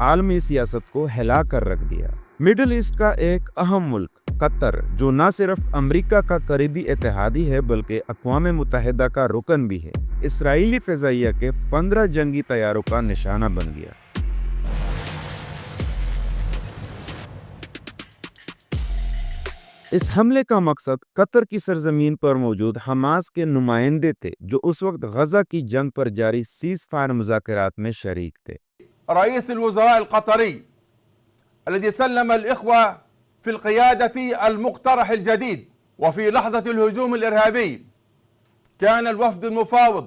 عالمی سیاست کو ہلا کر رکھ دیا۔ مڈل ایسٹ کا ایک اہم ملک قطر، جو نہ صرف امریکہ کا قریبی اتحادی ہے بلکہ اقوام متحدہ کا رکن بھی ہے، اسرائیلی فضائیہ کے 15 جنگی طیاروں کا نشانہ بن گیا۔ اس حملے کا مقصد قطر کی سرزمین پر موجود حماس کے نمائندے تھے، جو اس وقت غزہ کی جنگ پر جاری سیز فائر مذاکرات میں شریک تھے۔ رئيس الوزراء القطري الذي سلم الإخوة في القيادة المقترح الجديد، وفي لحظة الهجوم الإرهابي كان الوفد المفاوض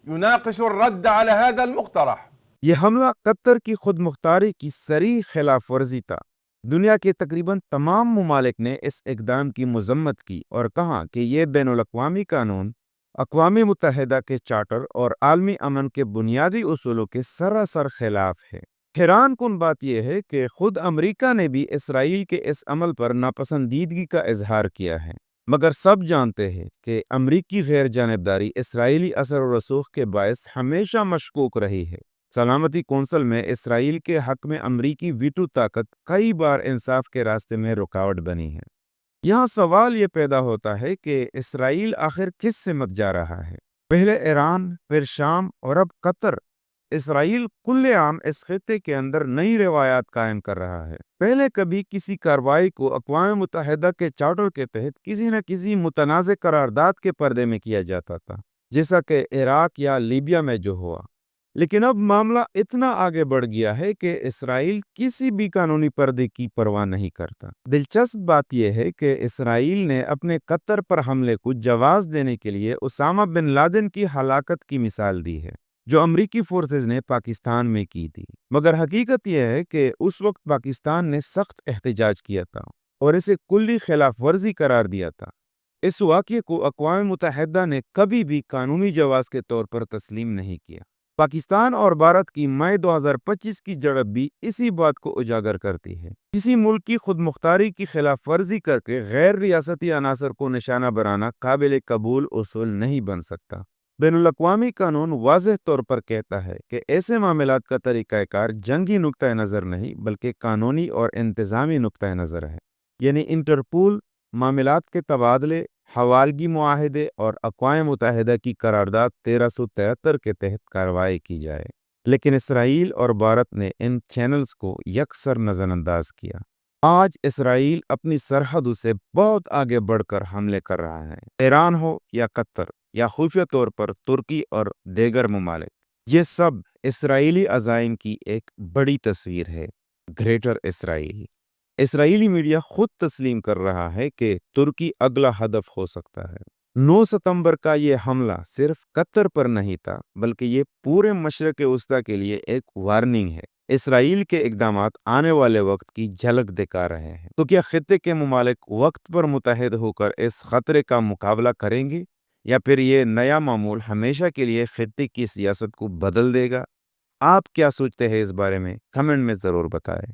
يناقش الرد على هذا المقترح۔ یہ حملہ قطر کی خود مختاری کی صریح خلاف ورزی تھا۔ دنیا کے تقریباً تمام ممالک نے اس اقدام کی مذمت کی اور کہا کہ یہ بین الاقوامی قانون، اقوام متحدہ کے چارٹر اور عالمی امن کے بنیادی اصولوں کے سراسر خلاف ہے۔ حیران کن بات یہ ہے کہ خود امریکہ نے بھی اسرائیل کے اس عمل پر ناپسندیدگی کا اظہار کیا ہے، مگر سب جانتے ہیں کہ امریکی غیر جانبداری اسرائیلی اثر و رسوخ کے باعث ہمیشہ مشکوک رہی ہے۔ سلامتی کونسل میں اسرائیل کے حق میں امریکی ویٹو طاقت کئی بار انصاف کے راستے میں رکاوٹ بنی ہے۔ یہاں سوال یہ پیدا ہوتا ہے کہ اسرائیل آخر کس سمت جا رہا ہے؟ پہلے ایران، پھر شام اور اب قطر۔ اسرائیل کل عام اس خطے کے اندر نئی روایات قائم کر رہا ہے۔ پہلے کبھی کسی کارروائی کو اقوام متحدہ کے چارٹر کے تحت کسی نہ کسی متنازع قرارداد کے پردے میں کیا جاتا تھا، جیسا کہ عراق یا لیبیا میں جو ہوا۔ لیکن اب معاملہ اتنا آگے بڑھ گیا ہے کہ اسرائیل کسی بھی قانونی پردے کی پرواہ نہیں کرتا۔ دلچسپ بات یہ ہے کہ اسرائیل نے اپنے قطر پر حملے کو جواز دینے کے لیے اسامہ بن لادن کی ہلاکت کی مثال دی ہے، جو امریکی فورسز نے پاکستان میں کی تھی۔ مگر حقیقت یہ ہے کہ اس وقت پاکستان نے سخت احتجاج کیا تھا اور اسے کلی خلاف ورزی قرار دیا تھا۔ اس واقعے کو اقوام متحدہ نے کبھی بھی قانونی جواز کے طور پر تسلیم نہیں کیا۔ پاکستان اور بھارت کی مئی 2025 کی جھڑپ بھی اسی بات کو اجاگر کرتی ہے۔ کسی ملک کی خود مختاری کی خلاف ورزی کر کے غیر ریاستی عناصر کو نشانہ بنانا قابل قبول اصول نہیں بن سکتا۔ بین الاقوامی قانون واضح طور پر کہتا ہے کہ ایسے معاملات کا طریقہ کار جنگی نقطہ نظر نہیں بلکہ قانونی اور انتظامی نقطہ نظر ہے، یعنی انٹرپول، معاملات کے تبادلے، حوالگی معاہدے اور اقوام متحدہ کی قرارداد 1373 کے تحت کارروائی کی جائے۔ لیکن اسرائیل اور بھارت نے ان چینلز کو یکسر نظر انداز کیا۔ آج اسرائیل اپنی سرحدوں سے بہت آگے بڑھ کر حملے کر رہا ہے، ایران ہو یا قطر یا خفیہ طور پر ترکی اور دیگر ممالک۔ یہ سب اسرائیلی عزائم کی ایک بڑی تصویر ہے، گریٹر اسرائیل۔ اسرائیلی میڈیا خود تسلیم کر رہا ہے کہ ترکی اگلا ہدف ہو سکتا ہے۔ 9 ستمبر کا یہ حملہ صرف قطر پر نہیں تھا بلکہ یہ پورے مشرق وسطیٰ کے لیے ایک وارننگ ہے۔ اسرائیل کے اقدامات آنے والے وقت کی جھلک دکھا رہے ہیں۔ تو کیا خطے کے ممالک وقت پر متحد ہو کر اس خطرے کا مقابلہ کریں گے، یا پھر یہ نیا معمول ہمیشہ کے لیے خطے کی سیاست کو بدل دے گا؟ آپ کیا سوچتے ہیں اس بارے میں؟ کمنٹ میں ضرور بتائیں۔